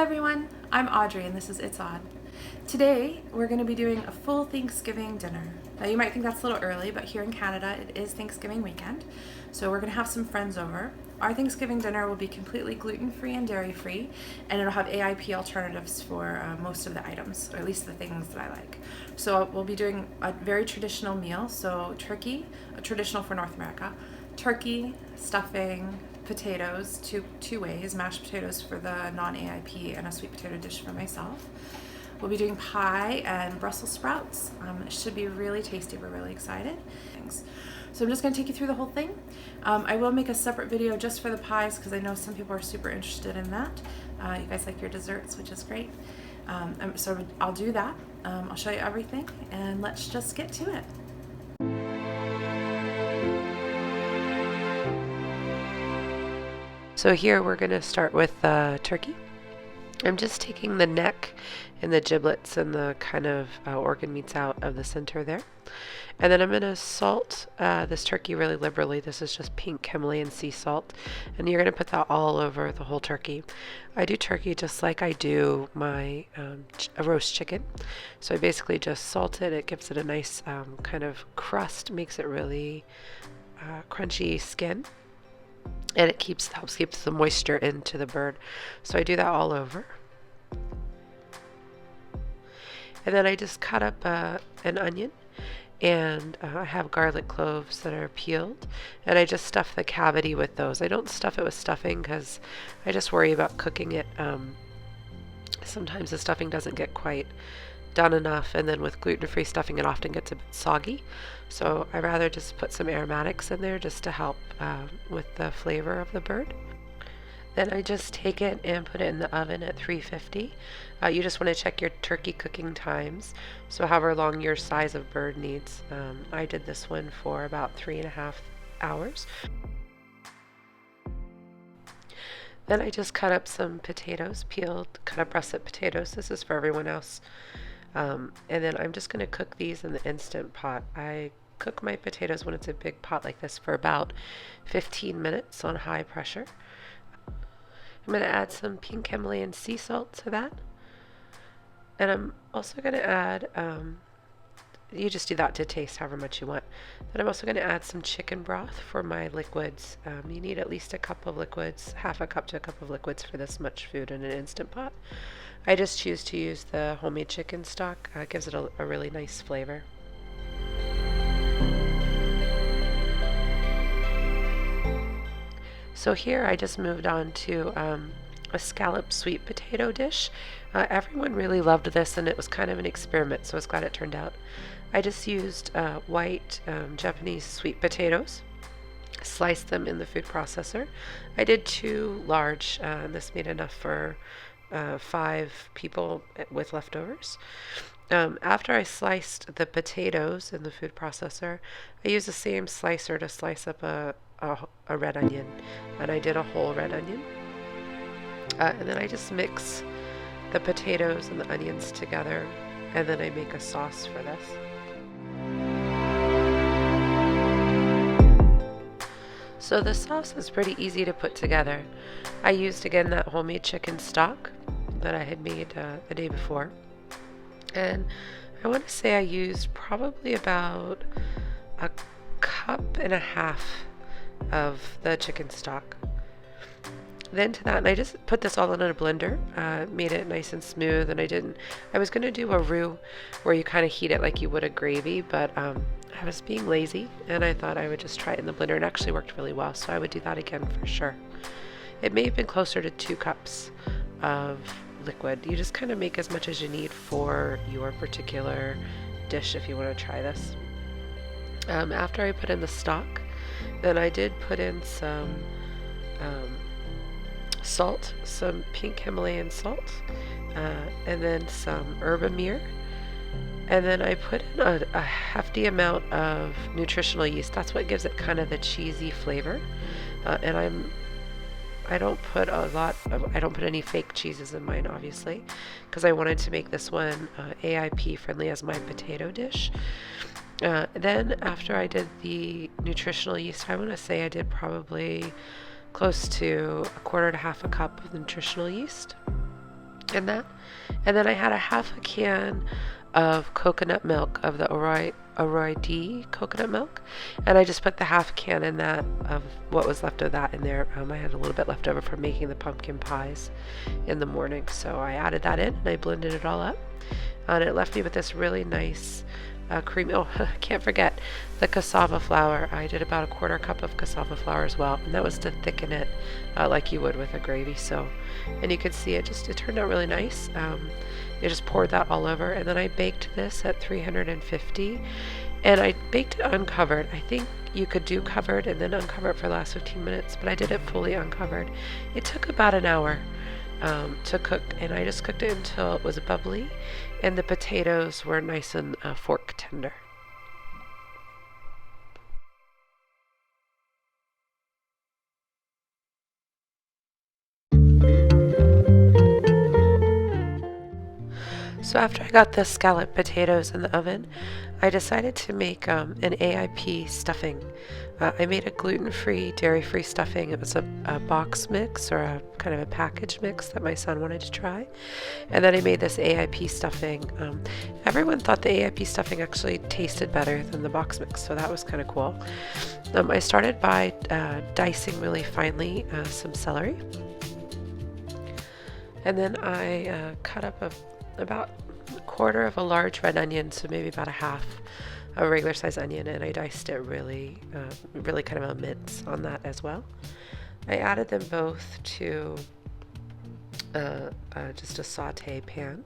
everyone, I'm Audrey and this is It's Odd. Today we're going to be doing a full Thanksgiving dinner. Now you might think that's a little early, but here in Canada it is Thanksgiving weekend, so we're going to have some friends over. Our Thanksgiving dinner will be completely gluten-free and dairy-free, and it'll have AIP alternatives for most of the items, or at least the things that I like. So we'll be doing a very traditional meal, so turkey, traditional for North America, turkey, stuffing, potatoes, two ways, mashed potatoes for the non-AIP and a sweet potato dish for myself. We'll be doing pie and Brussels sprouts. It should be really tasty. We're really excited. So I'm just going to take you through the whole thing. I will make a separate video just for the pies because I know some people are super interested in that. You guys like your desserts, which is great. So I'll do that. I'll show you everything and let's just get to it. So here we're going to start with turkey. I'm just taking the neck and the giblets and the kind of organ meats out of the center there. And then I'm going to salt this turkey really liberally. This is just pink Himalayan sea salt. And you're going to put that all over the whole turkey. I do turkey just like I do my a roast chicken. So I basically just salt it. It gives it a nice kind of crust, makes it really crunchy skin. And it helps keep the moisture into the bird. So I do that all over. And then I just cut up an onion, and I have garlic cloves that are peeled, and I just stuff the cavity with those. I don't stuff it with stuffing because I just worry about cooking it. Sometimes the stuffing doesn't get quite done enough, and then with gluten-free stuffing it often gets a bit soggy, so I rather just put some aromatics in there just to help with the flavor of the bird. Then I just take it and put it in the oven at 350. You just want to check your turkey cooking times, so however long your size of bird needs. I did this one for about 3.5 hours. Then I just cut up some potatoes, cut up russet potatoes. This is for everyone else. And then I'm just going to cook these in the Instant Pot. I cook my potatoes when it's a big pot like this for about 15 minutes on high pressure. I'm going to add some pink Himalayan sea salt to that. And I'm also going to add, you just do that to taste however much you want. Then I'm also going to add some chicken broth for my liquids. You need at least a cup of liquids, half a cup to a cup of liquids for this much food in an Instant Pot. I just choose to use the homemade chicken stock. It gives it a really nice flavor. So here I just moved on to a scalloped sweet potato dish. Everyone really loved this, and it was kind of an experiment, so I was glad it turned out. I just used white Japanese sweet potatoes, sliced them in the food processor. I did 2 large, this made enough for 5 people with leftovers. After I sliced the potatoes in the food processor, I used the same slicer to slice up a red onion, and I did a whole red onion. And then I just mix the potatoes and the onions together, and then I make a sauce for this. So the sauce is pretty easy to put together. I used again that homemade chicken stock that I had made the day before, and I want to say I used probably about 1.5 cups of the chicken stock. Then to that, and I just put this all in a blender, made it nice and smooth, and I was going to do a roux where you kind of heat it like you would a gravy, but I was being lazy, and I thought I would just try it in the blender, and it actually worked really well, so I would do that again for sure. It may have been closer to 2 cups of liquid. You just kind of make as much as you need for your particular dish if you want to try this. After I put in the stock, then I did put in some salt, some pink Himalayan salt, and then some Herbemere. And then I put in a hefty amount of nutritional yeast. That's what gives it kind of the cheesy flavor. And I don't put any fake cheeses in mine, obviously, because I wanted to make this one AIP friendly as my potato dish. Then after I did the nutritional yeast, I want to say I did probably close to 1/4 to 1/2 cup of nutritional yeast. in that. And then I had a half a can of coconut milk, of the Aurora D coconut milk, and I just put the half can in that, of what was left of that in there. I had a little bit left over from making the pumpkin pies in the morning, so I added that in and I blended it all up, and it left me with this really nice creamy. Oh, can't forget the cassava flour. I did about a quarter cup of cassava flour as well, and that was to thicken it like you would with a gravy. So, and you could see it turned out really nice. I just poured that all over, and then I baked this at 350, and I baked it uncovered. I think you could do covered and then uncover it for the last 15 minutes, but I did it fully uncovered. It took about an hour to cook, and I just cooked it until it was bubbly and the potatoes were nice and fork tender. So after I got the scalloped potatoes in the oven, I decided to make an Aip stuffing. I made a gluten-free, dairy-free stuffing. It was a box mix, or a kind of a package mix that my son wanted to try. And then I made this Aip stuffing. Everyone thought the Aip stuffing actually tasted better than the box mix, so that was kind of cool. I started by dicing really finely some celery. And then I cut up about a quarter of a large red onion, so maybe about a half a regular size onion, and I diced it really kind of a mince on that as well. I added them both to just a saute pan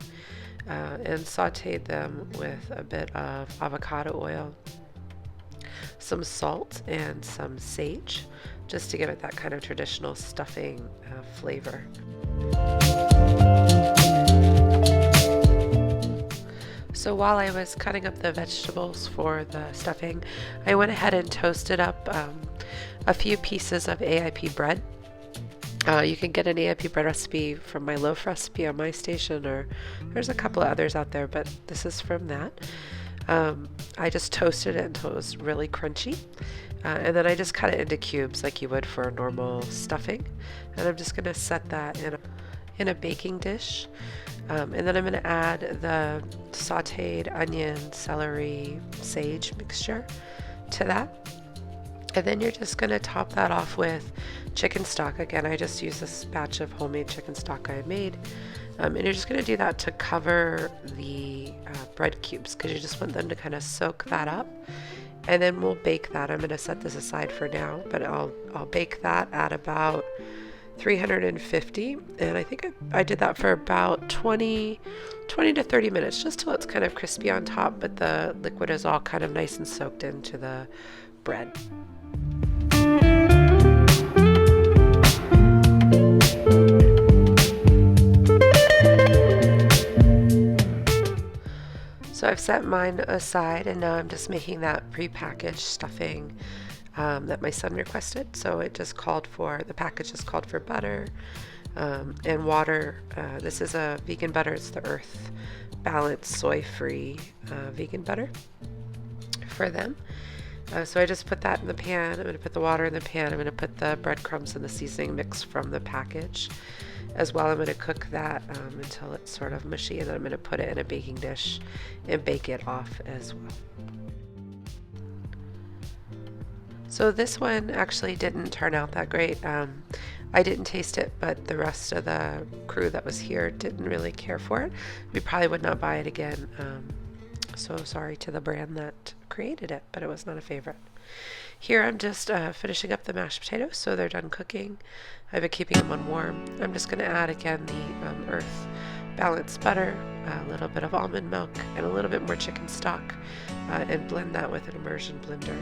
and sauteed them with a bit of avocado oil, some salt, and some sage, just to give it that kind of traditional stuffing flavor. So while I was cutting up the vegetables for the stuffing, I went ahead and toasted up a few pieces of Aip bread. You can get an Aip bread recipe from my loaf recipe on my station, or there's a couple of others out there, but this is from that. I just toasted it until it was really crunchy, and then I just cut it into cubes like you would for a normal stuffing, and I'm just going to set that in a baking dish. And then I'm going to add the sauteed onion, celery, sage mixture to that. And then you're just going to top that off with chicken stock. Again, I just used this batch of homemade chicken stock I made. And you're just going to do that to cover the bread cubes, because you just want them to kind of soak that up. And then we'll bake that. I'm going to set this aside for now, but I'll bake that at about 350, and I think I did that for about 20 to 30 minutes, just till it's kind of crispy on top, but the liquid is all kind of nice and soaked into the bread. So I've set mine aside, and now I'm just making that prepackaged stuffing that my son requested. So the package just called for butter and water. This is a vegan butter. It's the Earth Balance soy-free vegan butter for them. So I just put that in the pan. I'm going to put the water in the pan. I'm going to put the breadcrumbs and the seasoning mix from the package as well. I'm going to cook that until it's sort of mushy, and then I'm going to put it in a baking dish and bake it off as well. So this one actually didn't turn out that great. I didn't taste it, but the rest of the crew that was here didn't really care for it. We probably would not buy it again. So sorry to the brand that created it, but it was not a favorite. Here I'm just finishing up the mashed potatoes, so they're done cooking. I've been keeping them on warm. I'm just going to add again the Earth Balance butter, a little bit of almond milk, and a little bit more chicken stock, and blend that with an immersion blender.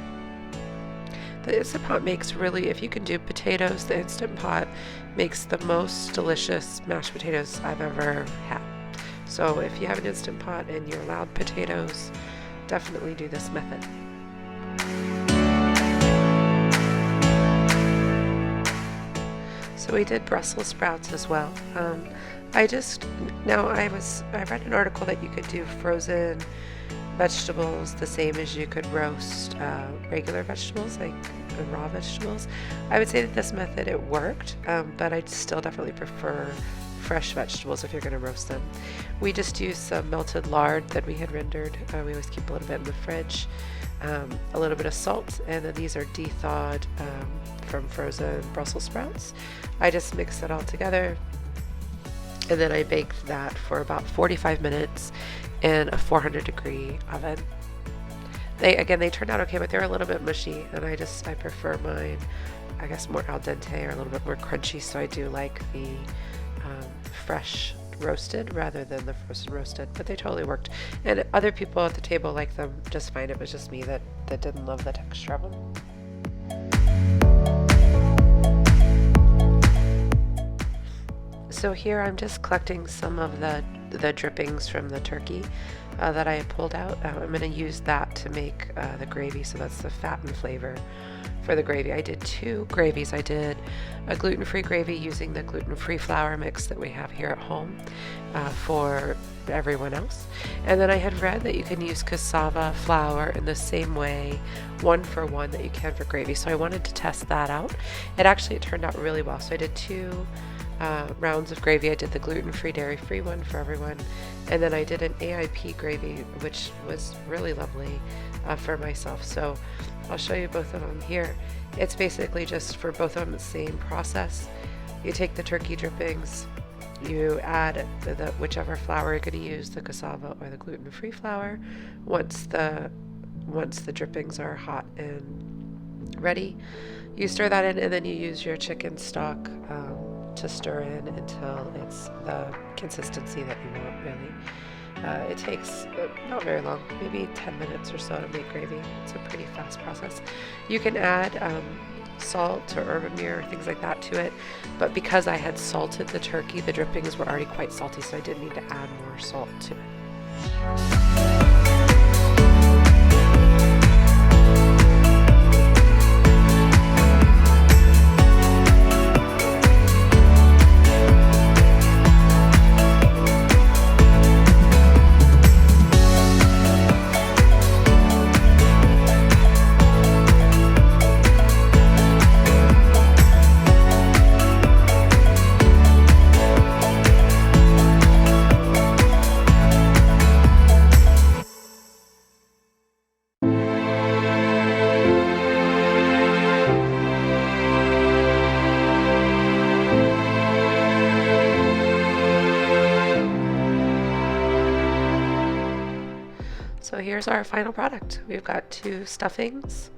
The Instant Pot makes if you can do potatoes, the Instant Pot makes the most delicious mashed potatoes I've ever had. So if you have an Instant Pot and you're allowed potatoes, definitely do this method. So we did Brussels sprouts as well. I read an article that you could do frozen vegetables the same as you could roast regular vegetables, like raw vegetables. I would say that this method, it worked, but I'd still definitely prefer fresh vegetables if you're going to roast them. We just used some melted lard that we had rendered. We always keep a little bit in the fridge. A little bit of salt, and then these are de-thawed from frozen Brussels sprouts. I just mix it all together, and then I baked that for about 45 minutes in a 400-degree oven. They turned out okay, but they're a little bit mushy, and I prefer mine, I guess, more al dente or a little bit more crunchy, so I do like the fresh roasted rather than the frozen roasted, but they totally worked. And other people at the table liked them just fine. It was just me that didn't love the texture of them. So here I'm just collecting some of the drippings from the turkey that I had pulled out. I'm going to use that to make the gravy, so that's the fat and flavor for the gravy. I did 2 gravies. I did a gluten-free gravy using the gluten-free flour mix that we have here at home for everyone else. And then I had read that you can use cassava flour in the same way, 1-for-1, that you can for gravy. So I wanted to test that out. It turned out really well. So I did 2 rounds of gravy. I did the gluten-free, dairy-free one for everyone, and then I did an AIP gravy, which was really lovely for myself. So I'll show you both of them here. It's basically just for both of them the same process. You take the turkey drippings, you add whichever flour you're going to use, the cassava or the gluten-free flour. Once the drippings are hot and ready, you stir that in, and then you use your chicken stock to stir in until it's the consistency that you want, really. It takes not very long, maybe 10 minutes or so to make gravy. It's a pretty fast process. You can add salt or Herbemere or things like that to it, but because I had salted the turkey, the drippings were already quite salty, so I didn't need to add more salt to it. So here's our final product. We've got 2 stuffings.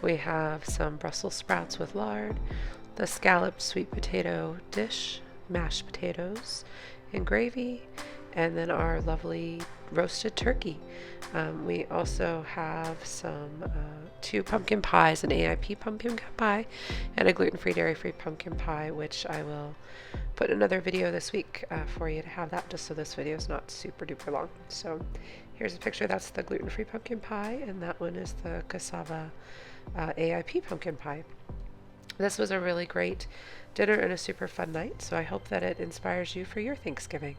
We have some Brussels sprouts with lard, the scalloped sweet potato dish, mashed potatoes and gravy, and then our lovely roasted turkey. We also have some 2 pumpkin pies, an AIP pumpkin pie and a gluten-free, dairy-free pumpkin pie, which I will put another video this week for you to have that, just so this video is not super duper long. So here's a picture. That's the gluten-free pumpkin pie, and that one is the cassava AIP pumpkin pie. This was a really great dinner and a super fun night, so I hope that it inspires you for your Thanksgiving.